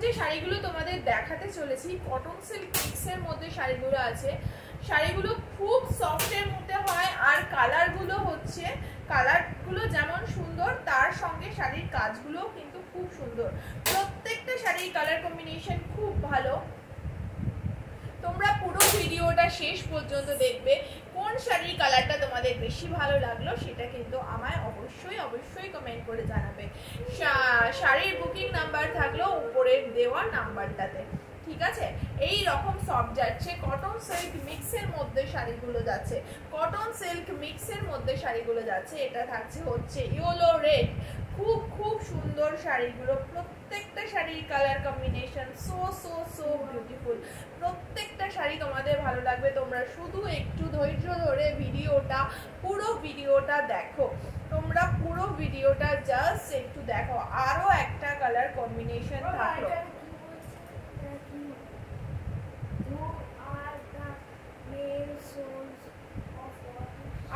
যে শাড়িগুলো তোমাদের দেখাতে চলেছি কটন সিল্ক মিক্সের মধ্যে শাড়িগুলো আছে। শাড়িগুলো খুব সফটের মধ্যে হয়, আর কালারগুলো যেমন সুন্দর তার সঙ্গে শাড়ির কাজগুলো কিন্তু খুব সুন্দর। প্রত্যেকটা শাড়ির কালার কম্বিনেশন খুব ভালো। তোমরা পুরো ভিডিওটা শেষ পর্যন্ত দেখবে। কোন শাড়ির কালারটা তোমাদের বেশি ভালো লাগলো সেটা কিন্তু আমায় অবশ্যই কমেন্ট করে জানাবে। শাড়ির বুকিং নাম্বার থাকলো উপরের দেওয়া নাম্বারটাতে, ঠিক আছে। এই রকম সফট যাচ্ছে, কটন সিল্ক মিক্সের মধ্যে শাড়িগুলো যাচ্ছে, কটন সিল্ক মিক্সের মধ্যে শাড়িগুলো যাচ্ছে। এটা থাকছে হচ্ছে ইয়েলো রেড, খুব সুন্দর শাড়িগুলো। প্রত্যেকটা শাড়ির কালার কম্বিনেশন সো বিউটিফুল। প্রত্যেকটা শাড়ি তোমাদের ভালো লাগবে। তোমরা শুধু একটু ধৈর্য ধরে পুরো ভিডিওটা দেখো। তোমরা পুরো ভিডিওটা জাস্ট একটু দেখো। আরো একটা কালার কম্বিনেশন থাকলো,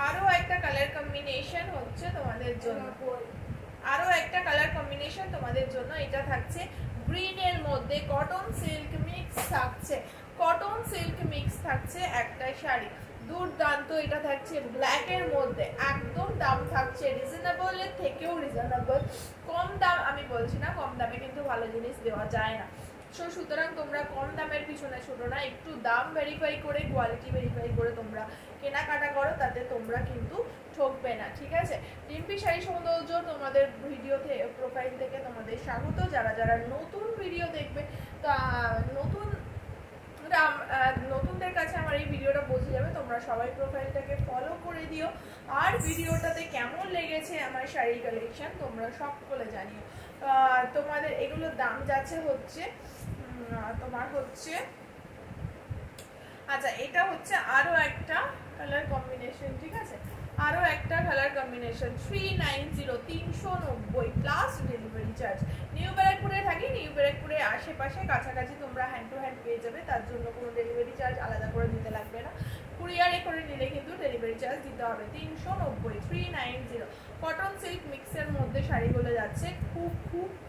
আরো একটা কালার কম্বিনেশন হচ্ছে তোমাদের জন্য, আরো একটা কালার কম্বিনেশন তোমাদের জন্য। এটা থাকছে গ্রিন এর মধ্যে, কটন সিল্ক মিক্স থাকছে, কটন সিল্ক মিক্স থাকছে একটা শাড়ি, দুর্দান্ত। এটা থাকছে ব্ল্যাক এর মধ্যে, একদম দাম থাকছে রিজনেবল এর থেকেও রিজনেবল। কম দাম আমি বলছি না, কম দামে কিন্তু ভালো জিনিস দেওয়া যায় না। সুতরাং তোমরা কম দামের পিছনে ছোটো না, একটু দাম ভেরিফাই করে, কোয়ালিটি ভেরিফাই করে তোমরা কেনাকাটা করো, তাতে তোমরা কিন্তু ঠকবে না, ঠিক আছে। রিম্পি শাড়ি সৌন্দর্য তোমাদের ভিডিওতে প্রোফাইল থেকে তোমাদের স্বাগত। যারা নতুন ভিডিও দেখবে, তা নতুনদের কাছে আমার এই ভিডিওটা পৌঁছে যাবে। তোমরা সবাই প্রোফাইলটাকে ফলো করে দিও। আর ভিডিওটাতে কেমন লেগেছে আমার শাড়ির কালেকশন তোমরা সকলে জানিও। তোমাদের এগুলোর দাম যাচ্ছে হচ্ছে তোমার হচ্ছে, আচ্ছা এটা হচ্ছে আরো একটা কালার কম্বিনেশন, ঠিক আছে, আরো একটা colour combination 390 390 plus delivery charge. New ব্যারাকপুরে থাকি, নিউ ব্যারাকপুরের আশেপাশে কাছাকাছি তোমরা হ্যান্ড টু হ্যান্ড পেয়ে যাবে। তার জন্য কোনো ডেলিভারি চার্জ আলাদা করে দিতে লাগবে না। কুরিয়ারে করে নিলে কিন্তু ডেলিভারি চার্জ দিতে হবে। 390 390 কটন সিল্ক মিক্সের মধ্যে শাড়িগুলো যাচ্ছে,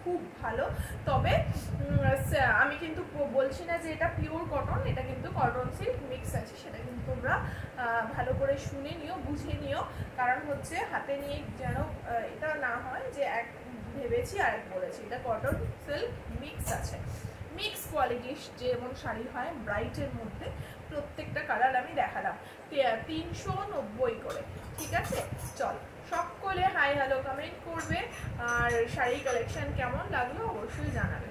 খুব ভালো। তবে আমি কিন্তু বলছি না যে এটা পিওর কটন, এটা কিন্তু কটন সিল্ক মিক্স আছে, সেটা কিন্তু তোমরা ভালো করে শুনে নিও, বুঝে নিও। কারণ হচ্ছে হাতে নিয়ে যেন এটা না হয় যে এক ভেবেছি আর এক বলেছি। এটা কটন সিল্ক মিক্স আছে, মিক্স কোয়ালিটির যেমন শাড়ি হয় ব্রাইটের মধ্যে। প্রত্যেকটা কালার আমি দেখালাম 390 করে, ঠিক আছে। চল সকলে হাই হ্যালো কমেন্ট করবে, আর শাড়ি কালেকশন কেমন লাগলো অবশ্যই জানাবে।